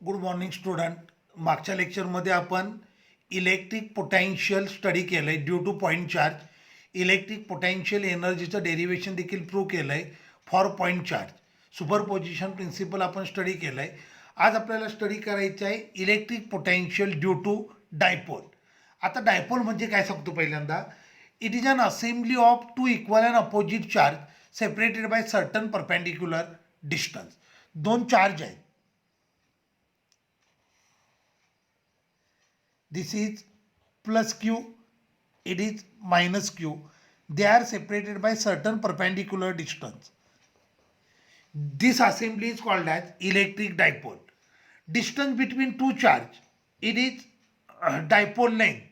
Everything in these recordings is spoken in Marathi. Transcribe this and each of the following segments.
Good morning student. मागच्या लेक्चरमध्ये आपण इलेक्ट्रिक पोटॅन्शियल स्टडी केलं आहे. Due to point charge electric potential एनर्जीचं डेरिवेशन देखील प्रूव्ह केलं आहे for point charge. Superposition principle आपण स्टडी केलं आहे. आज आपल्याला स्टडी करायचं आहे electric potential due to dipole. आता डायपोल म्हणजे काय सांगतो पहिल्यांदा. It is an assembly of two equal and opposite charge separated by certain perpendicular distance. दोन चार्ज आहेत. This is plus q, it is minus q. They are separated by certain perpendicular distance. This assembly is called as electric dipole. Distance between two charge, it is dipole length.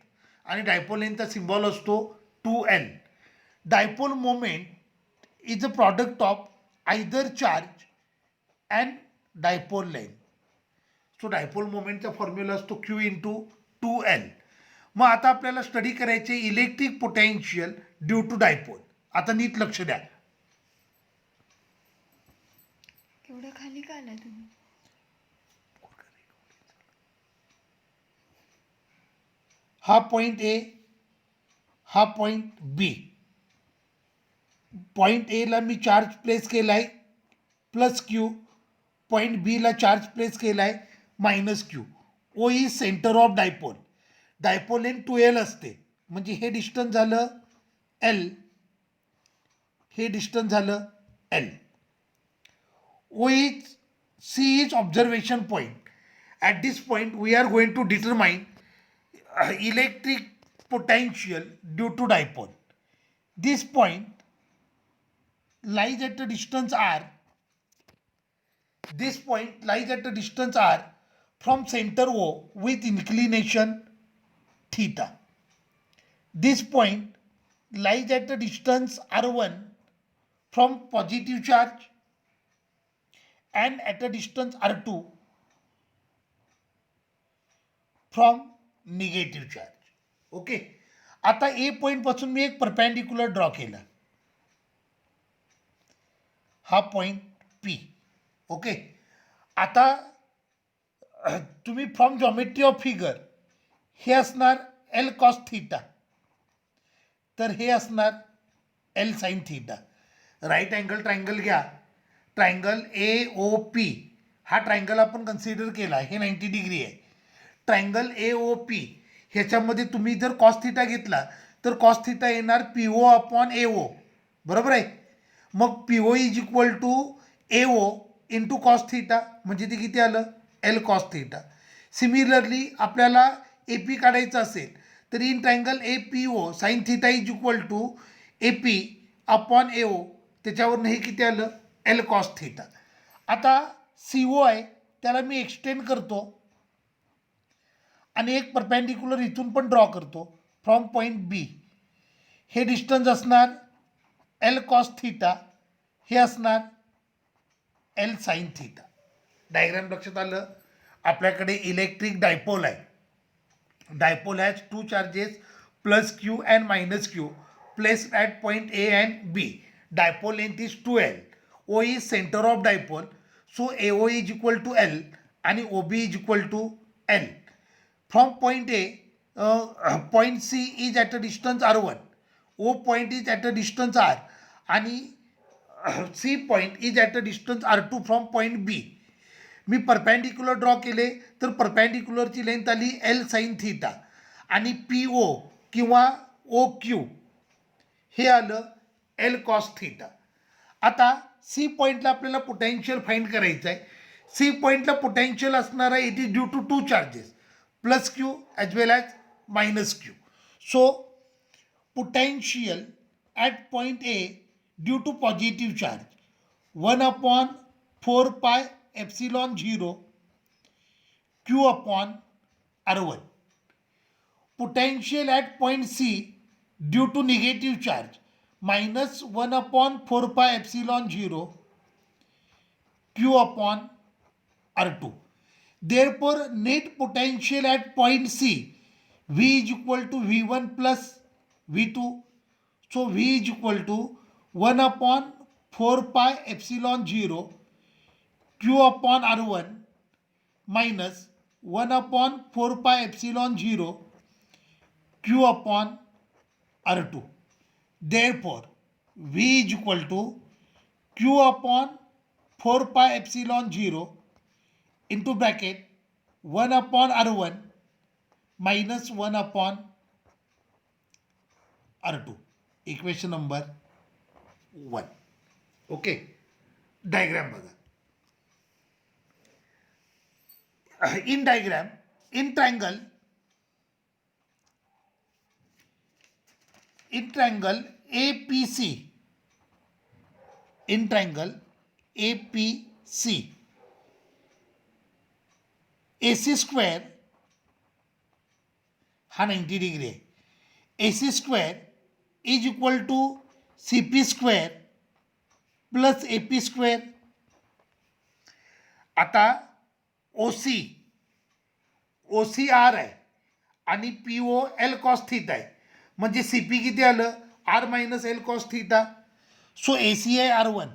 आणि dipole length चा symbol असतो 2l. Dipole moment is a product of either charge and dipole length. So dipole मोमेंटचा फॉर्म्युला असतो क्यू इंटू 2l. मग आता आपल्याला स्टडी करायचे electric potential due to dipole. आता नीट लक्ष द्या. केवढं खाली का आला तुम्ही? हा पॉइंट ए, हा पॉइंट बी. पॉइंट ए ला मी चार्ज प्लेस केलाय प्लस क्यू, पॉइंट बी ला चार्ज प्लेस केलाय minus Q. O is centre of dipole. Dipole length 2l असते, म्हणजे हे डिस्टन्स झालं एल, हे डिस्टन्स झालं L. O is C is observation point. At this point we are going to determine electric potential due to dipole. This point lies at a distance r. This point lies at a distance r from center O with inclination theta. This point lies at a distance r1 from positive charge and at a distance r2 from negative charge. Okay. आता ए पॉइंट पासून मी एक परपेंडिक्युलर ड्रॉ केला. हा पॉइंट पी. ओके. आता तुम्ही फ्रॉम जॉमेट्री ऑफ फिगर हे असणार एल कॉस थीटा, तर हे असणार L sine theta. Right angle triangle घ्या. ट्रायंगल ए ओ पी हा ट्रायंगल आपण कन्सिडर केला, हे 90 डिग्री आहे. ट्रायंगल ए ओ पी ह्याच्यामध्ये तुम्ही जर कॉस थीटा घेतला तर कॉस थीटा येणार P O upon A O. बरोबर आहे. मग P O is equal to A O into cos theta, म्हणजे ते किती आलं एल कॉस थीटा. सिमिलरली आपल्याला ए पी काढायचं असेल तर in triangle A P O sine theta is equal to A P upon A O, त्याच्यावरनं हे किती आलं एल कॉस थीटा. आता सी ओ आहे त्याला मी एक्सटेंड करतो आणि एक परपेंडिक्युलर इथून पण ड्रॉ करतो फ्रॉम पॉईंट बी. हे डिस्टन्स असणार एल कॉस थीटा, हे असणार एल साइन थीटा. डायग्राम लक्षात आलं. आपल्याकडे इलेक्ट्रिक डायपोल आहे. Dipole has two charges plus Q and minus Q placed at point A and B. Dipole length is 2l. O is centre of dipole, so A O is equal to L आणि O B is equal to L. From point A point C is at a distance r1. O point is at a distance r आणि C point is at a distance r2 from point B. मी परपेंडिक्युलर ड्रॉ केले तर परपेंडिक्युलरची लेंथ आली एल साइन थीटा आणि पी ओ किंवा ओ क्यू हे आलं एल कॉस थीटा. आता सी पॉईंटला आपल्याला पोटेन्शियल फाइंड करायचं आहे. सी पॉईंटला पोटेन्शियल असणार आहे it is due to two charges plus Q as well as minus Q. So potential at point A due to positive charge 1 upon 4 pi epsilon 0 q upon r1. Potential at point C due to negative charge minus 1 upon 4 pi epsilon 0 q upon r2. Therefore net potential at point C V is equal to V1 plus V2. So V is equal to 1 upon 4 pi epsilon 0 Q upon R1 minus 1/4πε0 Q upon R2. Therefore, V is equal to Q upon 4πε0 into bracket 1 upon R1 minus 1 upon R2. Equation number 1. Okay. Diagram बघा. In diagram, in triangle APC, in triangle APC, AC square हा 90 डिग्री आहे. AC square is equal to CP square plus AP square. आता OCR आहे आणि PO L cos थीटा आहे. म्हणजे CP किती आलं? R minus L cos theta. So AC आहे R1.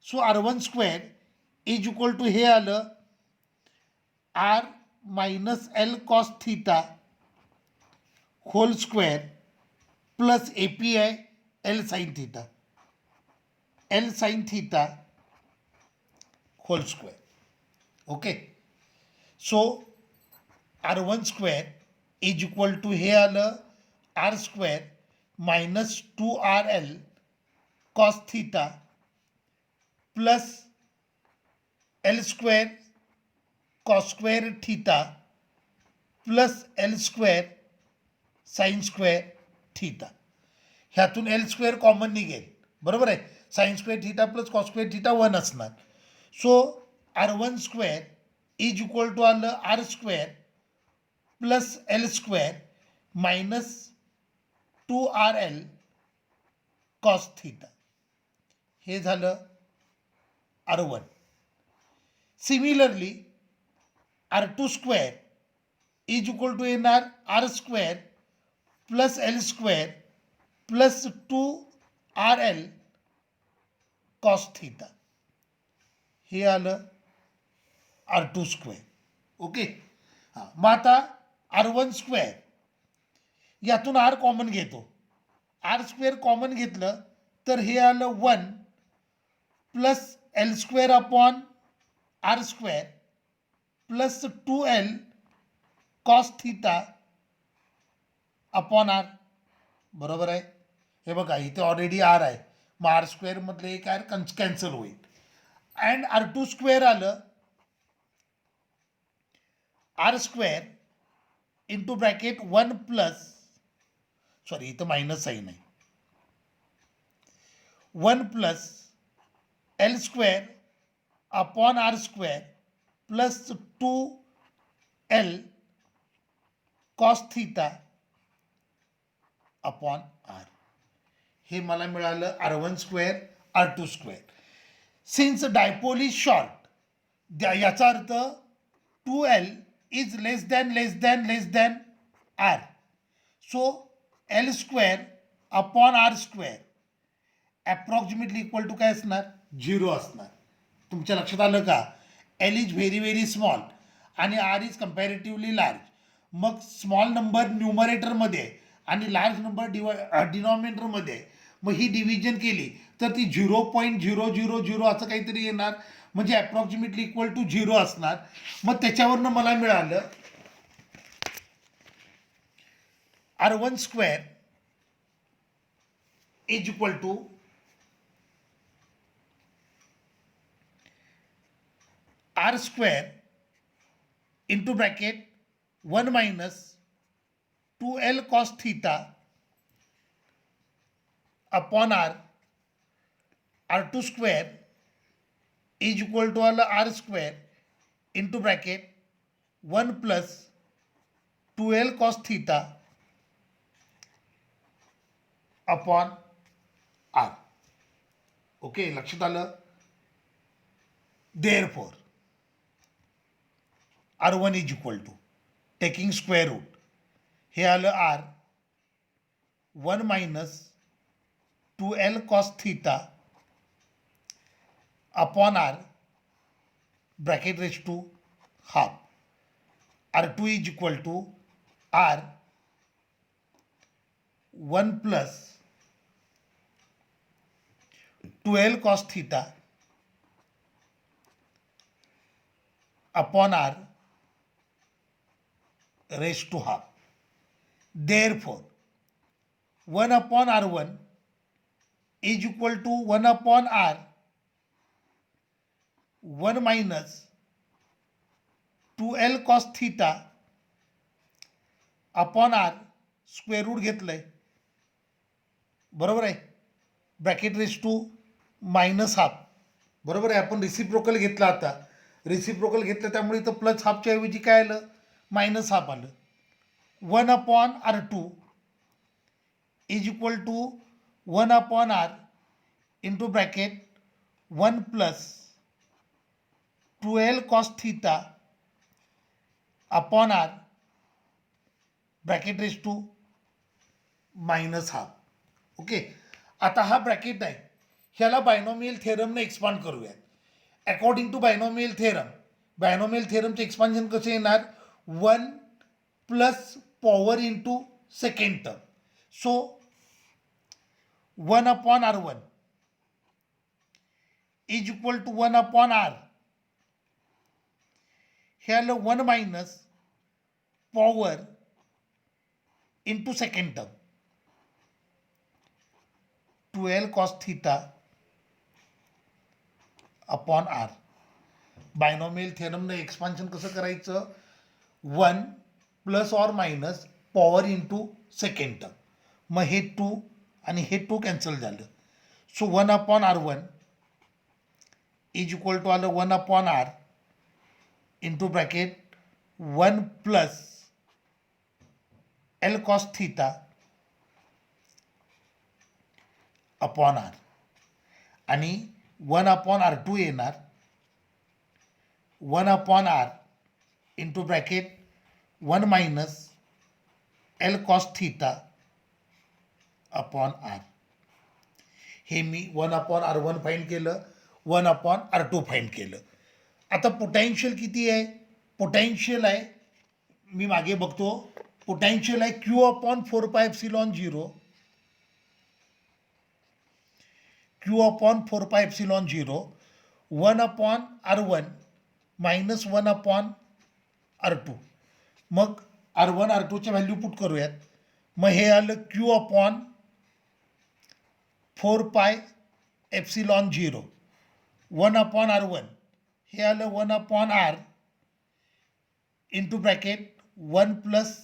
So R1 square is equal to हे आलं R minus L cos theta whole square plus AP आहे L sin theta. L sin theta whole square. Okay. So R1 square is equal to हे आलं R square minus 2RL cos theta plus L square cos square theta plus L square sine square theta. ह्यातून L स्क्वेअर कॉमन निघेल. बरोबर आहे. Sign square theta plus cos square theta 1 असणार. So R1 square is equal to आलं R square plus L square minus 2RL cos theta. हे झालं R1. Similarly R2 square is equal to येणार R square plus L square plus 2RL cos theta. हे आलं R2 स्क्वेअर. ओके. हां, मग आता R1 स्क्वेअर यातून R कॉमन घेतो. R स्क्वेअर कॉमन घेतलं तर हे आलं 1 plus L square upon R square plus 2L cos theta upon R. बरोबर आहे. हे बघा इथे ऑलरेडी R आहे. मग R स्क्वेअरमधले एक R कॅन्सल होईल. अँड R2 स्क्वेअर आलं R square into bracket 1 plus, sorry इथं मायनस साईन आहे, 1 plus L square upon R square plus 2L cos theta upon R. हे मला मिळालं R1 square R2 square. Since dipole is short, याचा अर्थ 2L is less than R. So L square upon R square approximately equal to काय असणार? 0 असणार. तुमच्या लक्षात आलं का? L इज व्हेरी स्मॉल आणि R इज कम्पॅरेटिव्हली लार्ज. मग स्मॉल नंबर न्यूमरेटरमध्ये आणि लार्ज नंबर डिनॉमिनेटरमध्ये मग ही डिव्हिजन केली तर ती 0.000 असं काहीतरी येणार. म्हणजे ॲप्रॉक्सिमेटली इक्वल टू 0 असणार. मग त्याच्यावरनं मला मिळालं R1 square is equal to R square into bracket 1 minus 2L cos theta upon R. R2 square is equal to आलं R square into bracket 1 plus 2L cos theta upon R. Okay, लक्षात आलं? Therefore R1 is equal to taking square root हे आलं R 1 minus 2L cos theta upon R bracket raise to half. R2 is equal to R 1 plus 12 cos theta upon R raised to half. Therefore, 1 upon R1 is equal to 1 upon R 1 minus 2L cos theta upon R square root घेतलंय, बरोबर आहे, bracket raise to minus half, बरोबर आहे. आपण रिसिप्रोकल घेतला, आता रिसिप्रोकल घेतलं त्यामुळे इथं प्लस हाफच्या ऐवजी काय आलं, मायनस हाफ आलं. 1 upon R2 is equal to 1 upon R into bracket 1 plus 2L cos theta upon R bracket raise to minus half. Okay, आता हा ब्रॅकेट आहे, ह्याला बायनॉमियल थेरमने एक्सपांड करूयात. अकॉर्डिंग टू बायनॉमियल थेरमचे एक्सपान्शन कसे येणार, 1 plus power into second term. So 1 upon R1 is equal to 1 upon R, हे आलं 1 minus power into second term 12 cos theta upon R. Binomial थेरमने एक्सपान्शन कसं करायचं, 1 plus or minus power into second term. मग हे 2 आणि हे 2 कॅन्सल झालं. So 1 upon R1 is equal to आलं 1 upon R into bracket 1 plus L cos theta upon R, आणि 1 अपॉन R2 येणार 1 upon R into bracket 1 minus L cos theta upon R. हे मी 1 अपॉन R1 फाइंड केलं, 1 अपॉन R2 फाइंड केलं. आता पोटेन्शियल किती आहे, पोटेन्शियल आहे, मी मागे बघतो, पोटेन्शियल आहे Q upon 4 pi epsilon 0, Q upon 4 pi epsilon 0, 1 upon R1 minus 1 upon R2. मग R1 R2च्या व्हॅल्यू पुट करूयात. मग हे आलं Q upon 4 pi epsilon 0, 1 upon R1, हे आलं 1 upon R into bracket 1 plus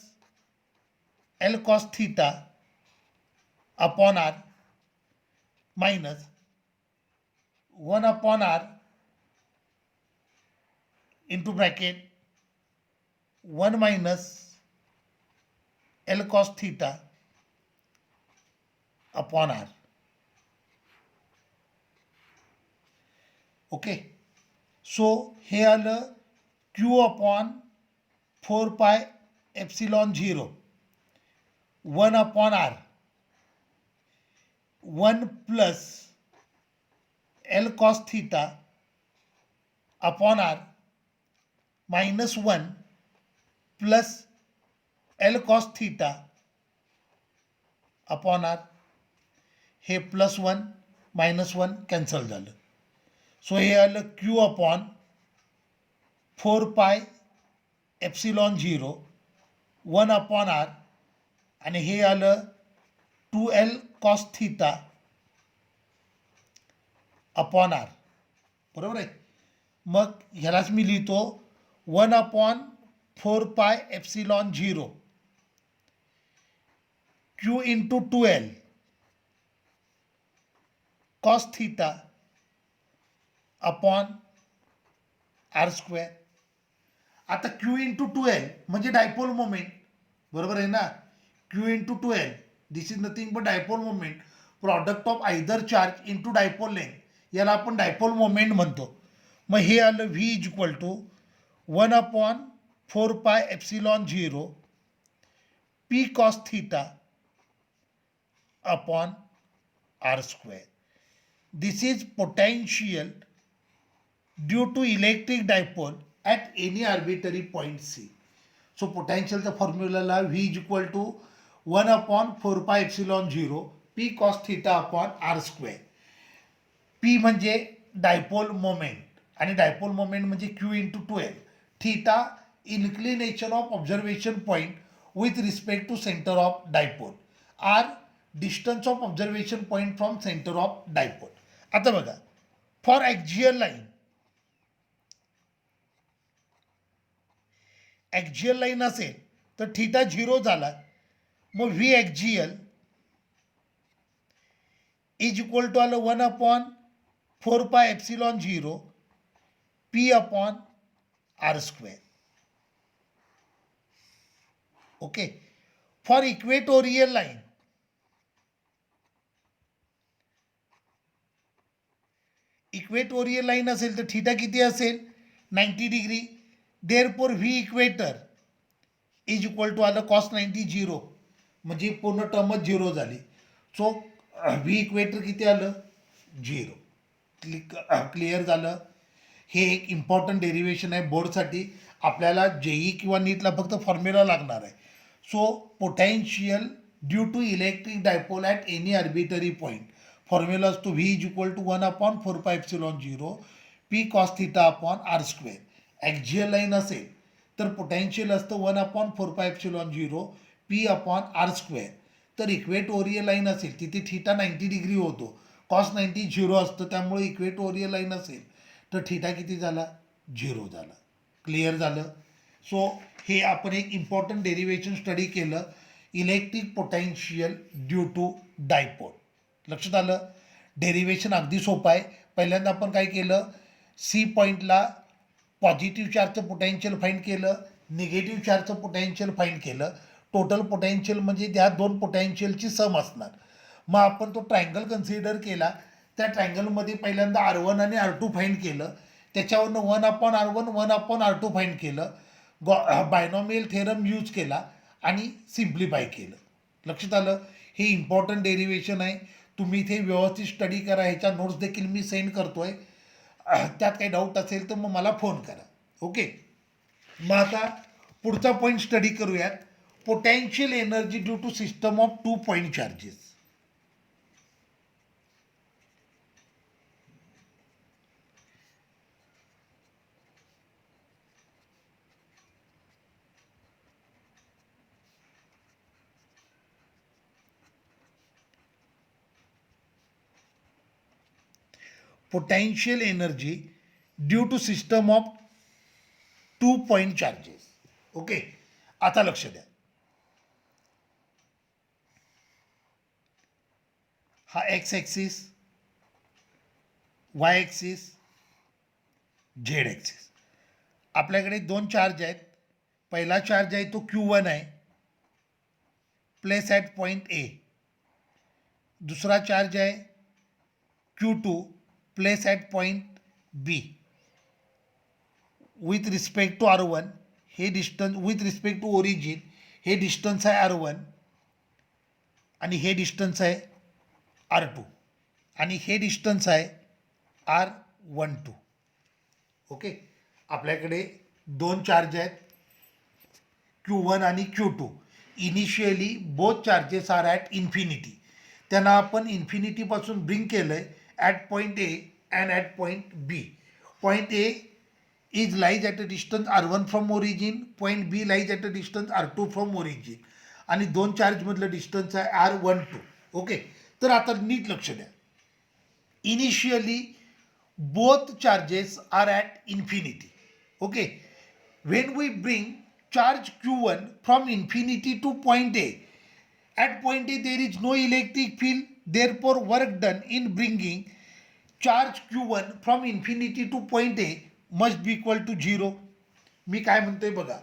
L cos theta upon R minus 1 upon R into bracket 1 minus L cos theta upon R. Okay, so हे आलं Q upon 4 pi epsilon 0, 1 upon R 1 plus L cos theta upon R minus 1 plus L cos theta upon R. हे प्लस 1 मायनस 1 कॅन्सल झालं. सो हे आलं Q upon 4 pi epsilon 0, 1 upon R, आणि हे आलं 2L cos theta upon R, बरोबर आहे. मग ह्यालाच मी लिहितो 1 upon 4 pi epsilon 0 Q into 2L cos theta upon R square. आता Q इंटू 2L म्हणजे डायपोल मोमेंट, बरोबर आहे ना. Q into 2L, this is nothing but dipole moment, product of either charge into dipole length, याला आपण डायपोल मोमेंट म्हणतो. मग हे आलं V is equal to 1 upon 4 pi epsilon 0 P cos theta upon R square. This is potential due to electric dipole at any arbitrary point C. So पोटॅन्शियलच्या फॉर्म्युलाला V is equal to 1/4πε0 P cos theta upon R square. P म्हणजे डायपोल मोमेंट आणि डायपोल मोमेंट म्हणजे Q into 2L. Theta inclination of observation point with respect to centre of dipole. R distance of observation point from centre of dipole. आता बघा, for axial line, axial line असेल तर थिटा 0 झाला, मग V axial is equal to आलं 1/4πε0 P upon R square. Okay. For equatorial line, equatorial line असेल तर थिटा किती असेल 90 degree. Therefore V equator is equal to आलं कॉस 90 0, म्हणजे पूर्ण टर्मच 0 झाली. सो व्ही इक्वेटर किती आलं 0. क्लिअर झालं. हे एक इम्पॉर्टंट डेरिवेशन आहे बोर्डसाठी. आपल्याला जेई किंवा नीटला फक्त फॉर्म्युला लागणार आहे. So potential due to electric dipole at any arbitrary point, formula असतो V is equal to 1/4πε0 P cos theta upon R square. Axial line असेल तर पोटॅन्शियल असतं 1/4πε0 पी अपॉन आर स्क्वेअर. तर इक्वेटोरियल लाईन असेल तिथे थिटा 90 डिग्री होतो, कॉस 90 0 असतं, त्यामुळे इक्वेटोरियल लाईन असेल तर थिटा किती झाला 0 झाला. क्लिअर झालं. सो हे आपण एक इम्पॉर्टंट डेरिवेशन स्टडी केलं, electric potential due to dipole. लक्षात आलं. डेरिवेशन अगदी सोपं आहे. पहिल्यांदा आपण काय केलं, सी पॉईंटला पॉझिटिव्ह चार्जचं पोटॅन्शियल फाईंड केलं, निगेटिव्ह चार्जचं पोटॅन्शियल फाईंड केलं. टोटल पोटॅन्शियल म्हणजे त्या दोन पोटॅन्शियलची सम असणार. मग आपण तो ट्रायंगल कन्सिडर केला. त्या ट्रायंगलमध्ये पहिल्यांदा R1 आणि R2 फाईंड केलं, त्याच्यावरनं 1/R1 1/R2 फाईंड केलं, बायनॉमियल थेरम यूज केला आणि सिम्प्लिफाय केलं. लक्षात आलं. हे इम्पॉर्टंट डेरिवेशन आहे. तुम्ही इथे व्यवस्थित स्टडी करा. ह्याच्या नोट्स देखील मी सेंड करतो आहे. त्यात काही डाऊट असेल तर मग मला फोन करा. ओके. मग आता पुढचा पॉईंट स्टडी करूयात, potential energy due to system of 2 point charges. potential energy due to system of 2 point charges. Okay. आता लक्ष द्या, हा X axis, Y axis, Z axis. आपल्याकडे दोन चार्ज आहेत. पहिला चार्ज आहे तो Q1 आहे, प्लेस ॲट पॉईंट ए. दुसरा चार्ज आहे Q2, place at point B. With respect to R1 हे distance, with respect to origin हे डिस्टन्स आहे R1 आणि हे डिस्टन्स आहे R2 आणि हे डिस्टन्स आहे R12. ओके. आपल्याकडे दोन चार्ज आहेत Q1 आणि Q2. Initially both charges are at infinity. त्यांना आपण इन्फिनिटीपासून ब्रिंग केलं आहे at point A and at point B. Point A is lies at a distance R1 from origin, point B lies at a distance R2 from origin आणि दोन चार्जमधलं डिस्टन्स आहे R12. ओके. तर आता नीट लक्ष द्या. Initially both charges are at infinity. Okay. When we bring charge Q1 from infinity to point A, at point A there is no electric field, therefore work done in bringing charge Q1 from infinity to point A must be equal to 0. मी काय म्हणतोय बघा,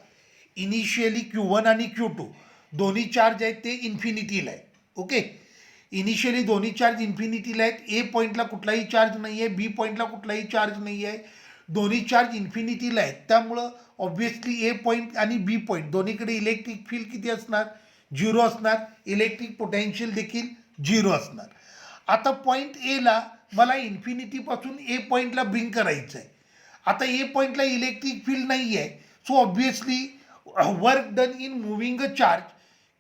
इनिशियली Q1 आणि Q2 दोन्ही चार्ज आहेत ते इन्फिनिटीला आहे. ओके. इनिशियली दोन्ही चार्ज इन्फिनिटीला आहेत. ए पॉईंटला कुठलाही चार्ज नाही आहे, बी पॉईंटला कुठलाही चार्ज नाही आहे, दोन्ही चार्ज इन्फिनिटीला आहेत. त्यामुळं ऑब्व्हियसली ए पॉईंट आणि बी पॉईंट दोन्हीकडे इलेक्ट्रिक फील्ड किती असणार 0 असणार, इलेक्ट्रिक पोटेन्शियल देखील 0 असणार. आता पॉईंट एला मला इन्फिनिटीपासून ए पॉईंटला ब्रिंग करायचं आहे आता ए पॉईंटला इलेक्ट्रिक फील्ड नाही आहे, so obviously work done in moving a charge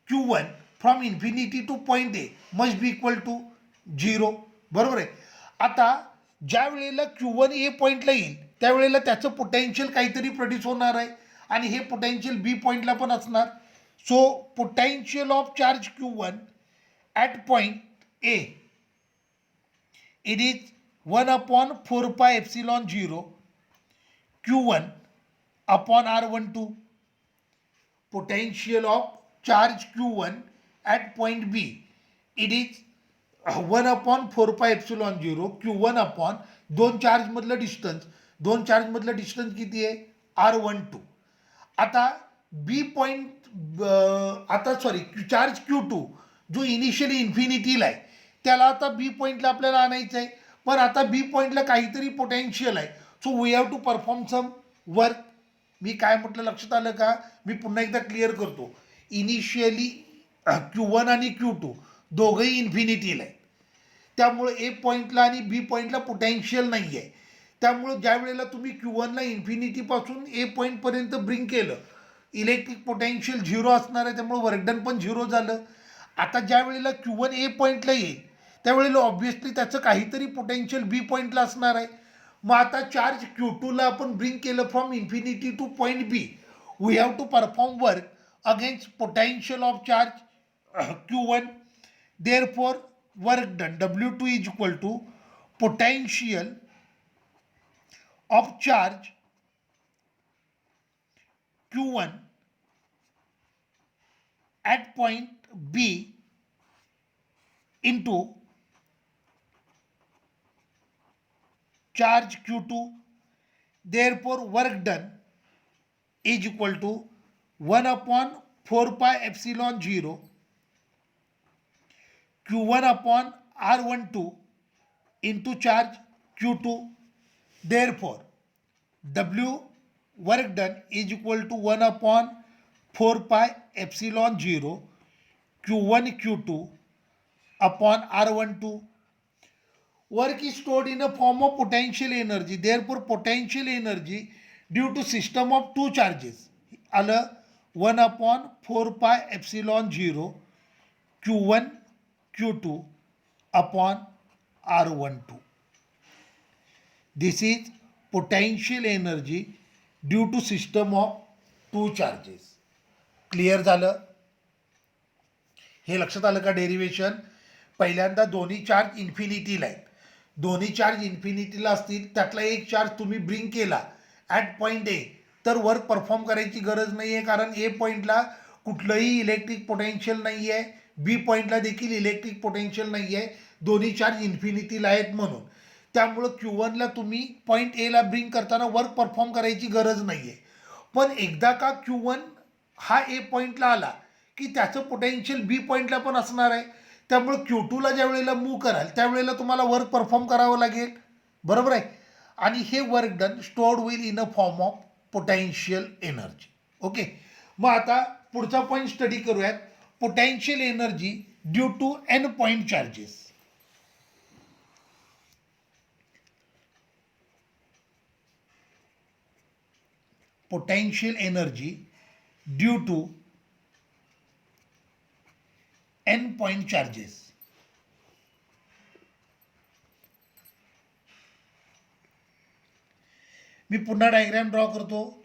Q1 from infinity to point A must be equal to 0. बरोबर आहे. आता ज्या वेळेला Q1 ए पॉईंटला येईल त्यावेळेला त्याचं पोटेन्शियल काहीतरी प्रोड्यूस होणार आहे आणि हे पोटेन्शियल बी पॉईंटला पण असणार. So potential of charge Q1 at point A it is 1 upon 4 pi epsilon 0 Q1 upon R12. Potential of charge Q1 at point B, it is 1 upon 4 pi epsilon 0 Q1 upon दोन चार्ज मधलं डिस्टन्स किती आहे R12. आता बी पॉईंट आता सॉरी चार्ज Q2 जो इनिशियली इन्फिनिटीला आहे त्याला आता बी पॉईंटला आपल्याला आणायचं आहे, पण आता बी पॉईंटला काहीतरी पोटेन्शियल आहे, so we have to perform some work. मी काय म्हटलं लक्षात आलं का? मी पुन्हा एकदा क्लिअर करतो. इनिशियली Q1 आणि Q2 दोघंही इन्फिनिटीला आहेत, त्यामुळे ए पॉईंटला आणि बी पॉईंटला पोटेन्शियल नाही आहे. त्यामुळे ज्या वेळेला तुम्ही Q1ला इन्फिनिटीपासून ए पॉईंटपर्यंत ब्रिंग केलं इलेक्ट्रिक पोटेन्शियल 0 असणार आहे, त्यामुळे वर्कडन पण 0 झालं. आता ज्या वेळेला Q1 ए पॉईंटला येईल त्यावेळेला ऑब्व्हियसली त्याचं काहीतरी पोटेन्शियल बी पॉईंटला असणार आहे. मग आता चार्ज Q2ला आपण ब्रिंग केलं from infinity to point B, we have to perform work against potential of charge Q1. Therefore work done W2 is equal to potential of charge Q1 at point B into charge Q2. Therefore work done is equal to 1 upon 4 pi epsilon 0 Q1 upon R12 into charge Q2. Therefore W work done is equal to 1 upon 4 pi epsilon 0 Q1 Q2 upon R12. Work is stored in a form of potential energy. Therefore potential energy due to system of two charges आलं 1 upon 4 pi epsilon 0 Q1 Q2 upon R12. This is potential energy due to system of two charges. Clear झालं? हे लक्षात आलं का डेरिवेशन? पहिल्यांदा दोन्ही चार्ज इन्फिनिटीला आहेत, दोन्ही चार्ज इन्फिनिटीला असतील त्यातला एक चार्ज तुम्ही ब्रिंग केला ॲट पॉईंट ए तर वर्क परफॉर्म करायची गरज नाही आहे, कारण ए पॉईंटला कुठलंही इलेक्ट्रिक पोटेन्शियल नाही आहे, बी पॉईंटला देखील इलेक्ट्रिक पोटेन्शियल नाही आहे, दोन्ही चार्ज इन्फिनिटीला आहेत म्हणून. त्यामुळं Q1ला तुम्ही पॉईंट एला ब्रिंग करताना वर्क परफॉर्म करायची गरज नाही आहे. पण एकदा का Q1 हा ए पॉईंटला आला की त्याचं पोटेन्शियल बी पॉईंटला पण असणार आहे, त्यामुळे Q2ला ज्या वेळेला मूव्ह कराल त्यावेळेला तुम्हाला वर्क परफॉर्म करावं लागेल. बरोबर आहे. आणि हे वर्क डन स्टोर्ड होईल in a form of potential energy. Okay, मग आता पुढचा पॉईंट स्टडी करूयात. Potential energy due to N point charges. Potential energy due to N point charges. मी पुन्हा डायग्राम ड्रॉ करतो.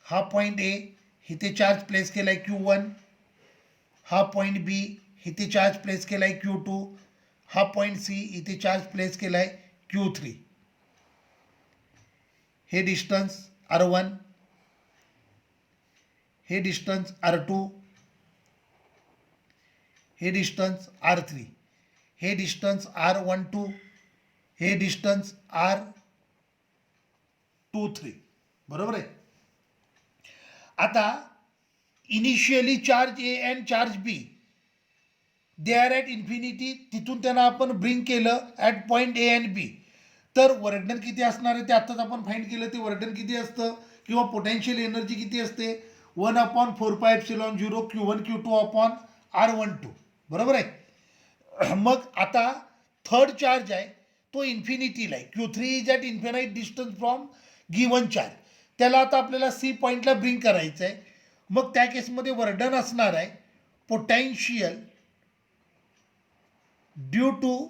हा पॉइंट ए इथे चार्ज प्लेस केलाय Q1, हा पॉइंट बी इथे चार्ज प्लेस केलाय Q2, हा पॉइंट सी इथे चार्ज प्लेस केलाय Q3. हे डिस्टन्स R1, हे डिस्टन्स R2, हे डिस्टन्स R3, हे डिस्टन्स R12, हे डिस्टन्स R23. बरोबर आहे. आता initially charge A and charge B they are at infinity, तिथून त्यांना आपण ब्रिंग केलं at point A and B. तर वर्कडन किती असणार आहे ते आत्ताच आपण फाइंड केलं. ते वर्कडन किती असतं किंवा पोटेन्शियल एनर्जी किती असते 1/4 पाय epsilon 0 Q1 Q2 upon R12. बरोबर आहे. मग आता थर्ड चार्ज आहे तो इन्फिनिटीला आहे. Q3 is at infinite distance from given charge. त्याला आता आपल्याला सी पॉईंटला ब्रिंग करायचं आहे. मग त्या केसमध्ये वर्डन असणार आहे potential due to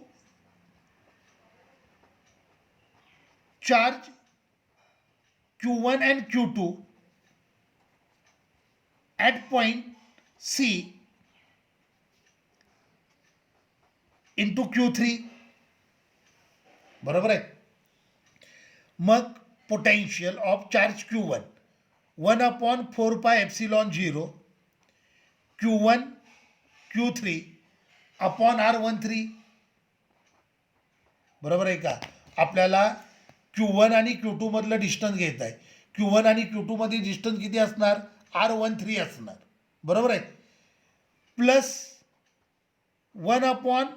charge Q1 and Q2 at point C into Q3. बरोबर आहे. मग potential of charge Q1 1/4πε0 Q1 Q3 upon R13. बरोबर आहे का. आपल्याला Q1 आणि Q2 मधलं डिस्टन्स घेत आहे. Q1 आणि Q2 मध्ये डिस्टन्स किती असणार R13 असणार. बरोबर आहे. प्लस 1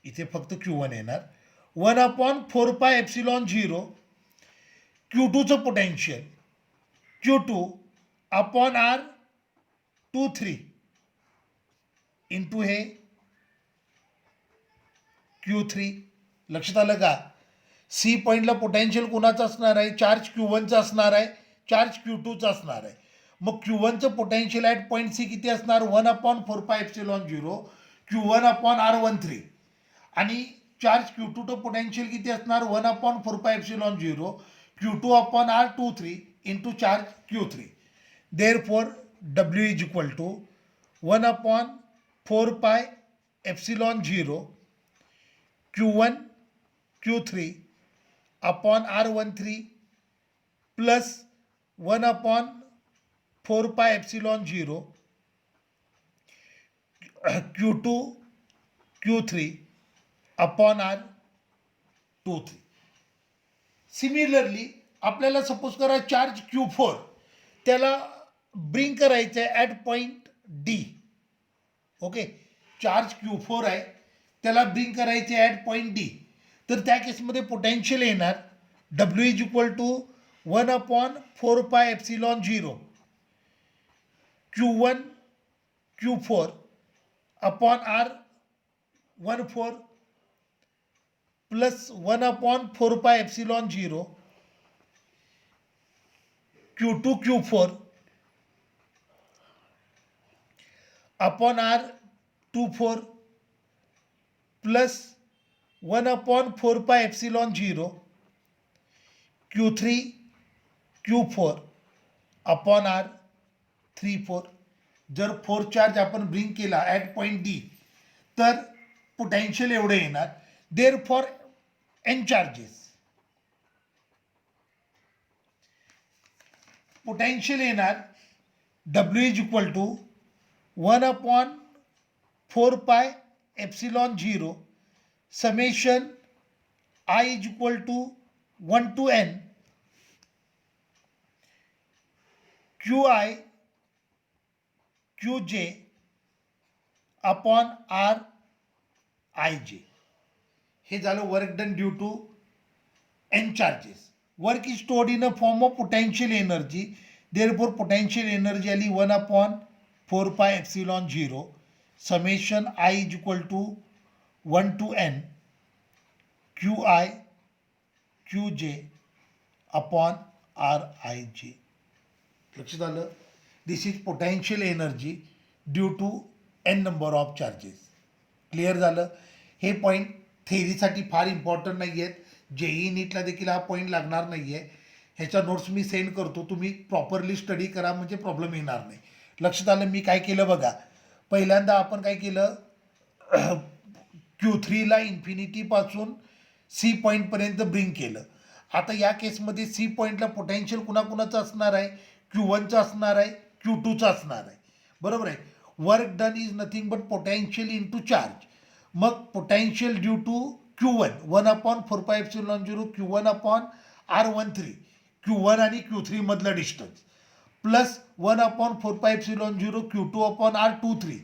इथे फक्त Q1 येणार 1/4πε0 Q2चं potential Q2 upon R23 into हे Q3. लक्षात आलं का. सी पॉईंटला पोटेन्शियल कोणाचं असणार आहे चार्ज Q1चं असणार आहे चार्ज Q2चं असणार आहे. मग Q1चं पोटेन्शियल ॲट पॉईंट सी किती असणार 1/4πε0 Q1 अपॉन R13 आणि चार्ज Q2चं पोटेन्शियल किती असणार 1/4πε0 Q2 upon R23 into charge Q3. Therefore W is equal to 1/4πε0 Q1 Q3 upon R13 plus 1/4πε0 Q2 Q3 upon R23. Similarly आपल्याला सपोज करा चार्ज Q4 त्याला ब्रिंग करायचं आहे at point D. Okay. Charge Q4 आहे त्याला ब्रिंग करायचे ॲट पॉईंट डी. तर त्या केसमध्ये पोटेन्शियल येणार W is equal to 1/4πε0 Q1 Q4 upon R14 plus 1/4πε0 Q2 Q4 upon R24 plus 1/4πε0 Q3 Q4 upon R34. जर 4 चार्ज आपण ब्रिंग केला ॲट पॉईंट डी तर पोटेन्शियल एवढे येणार. Therefore N charges potential येणार W is equal to 1/4πε0 summation I is equal to 1 to n QI QJ upon RIJ. हे झालं work done due to N charges. Work is stored in a form of potential energy. Therefore potential energy आली 1/4πε0 summation I is equal to 1 to n QI QJ upon RIJ. लक्षात आलं. This is potential energy due to N number of charges. Clear झालं. हे पॉईंट थेअरीसाठी फार इम्पॉर्टंट नाही आहेत. JEE नीटला देखील हा पॉईंट लागणार नाही आहे. ह्याच्या नोट्स मी सेंड करतो. तुम्ही प्रॉपरली स्टडी करा म्हणजे प्रॉब्लेम येणार नाही. लक्षात आलं. मी काय केलं बघा. पहिल्यांदा आपण काय केलं Q3ला इन्फिनिटीपासून सी पॉईंटपर्यंत ब्रिंग केलं. आता या केसमध्ये सी पॉईंटला पोटेन्शियल कुणाकुणाचं असणार आहे Q1चं असणार आहे Q2चं असणार आहे. बरोबर आहे. Work done is nothing but potential into charge. मग potential due to Q1 1/4πε0 Q1 upon R13 Q1 आणि Q3 मधलं distance plus 1/4πε0 Q2 upon R23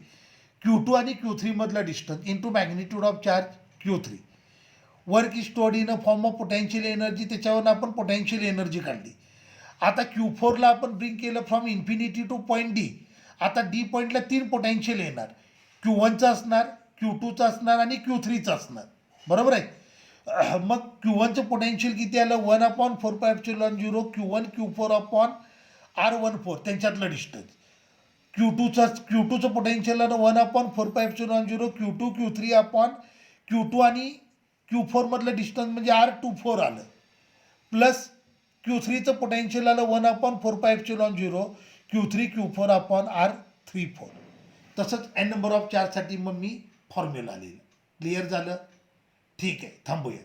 Q2 आणि Q3 मधलं distance into magnitude of charge Q3. Work is stored in a form of potential energy. त्याच्यावरून आपण पोटेन्शियल एनर्जी काढली. आता Q4ला आपण ब्रिंग केलं from infinity to point D. आता डी पॉईंटला 3 पोटेन्शियल येणार, Q1चं असणार, Q2चं असणार आणि Q3चं असणार, बरोबर आहे. मग Q1चं पोटेन्शियल किती आलं, 1/4πε0 Q1 Q4/R14 त्यांच्यातलं डिस्टन्स. Q2चं पोटेन्शियल आलं 1/4πε0 Q2 Q3/Q2 आणि Q4 मधलं डिस्टन्स म्हणजे R24 आलं, प्लस Q3चं पोटेन्शियल आलं 1/4πε0 Q3 Q4/R34. तसंच n नंबर ऑफ चार्जसाठी मग मी फॉर्म्युला लिहिलं. क्लिअर झालं? ठीक आहे, थांबूया.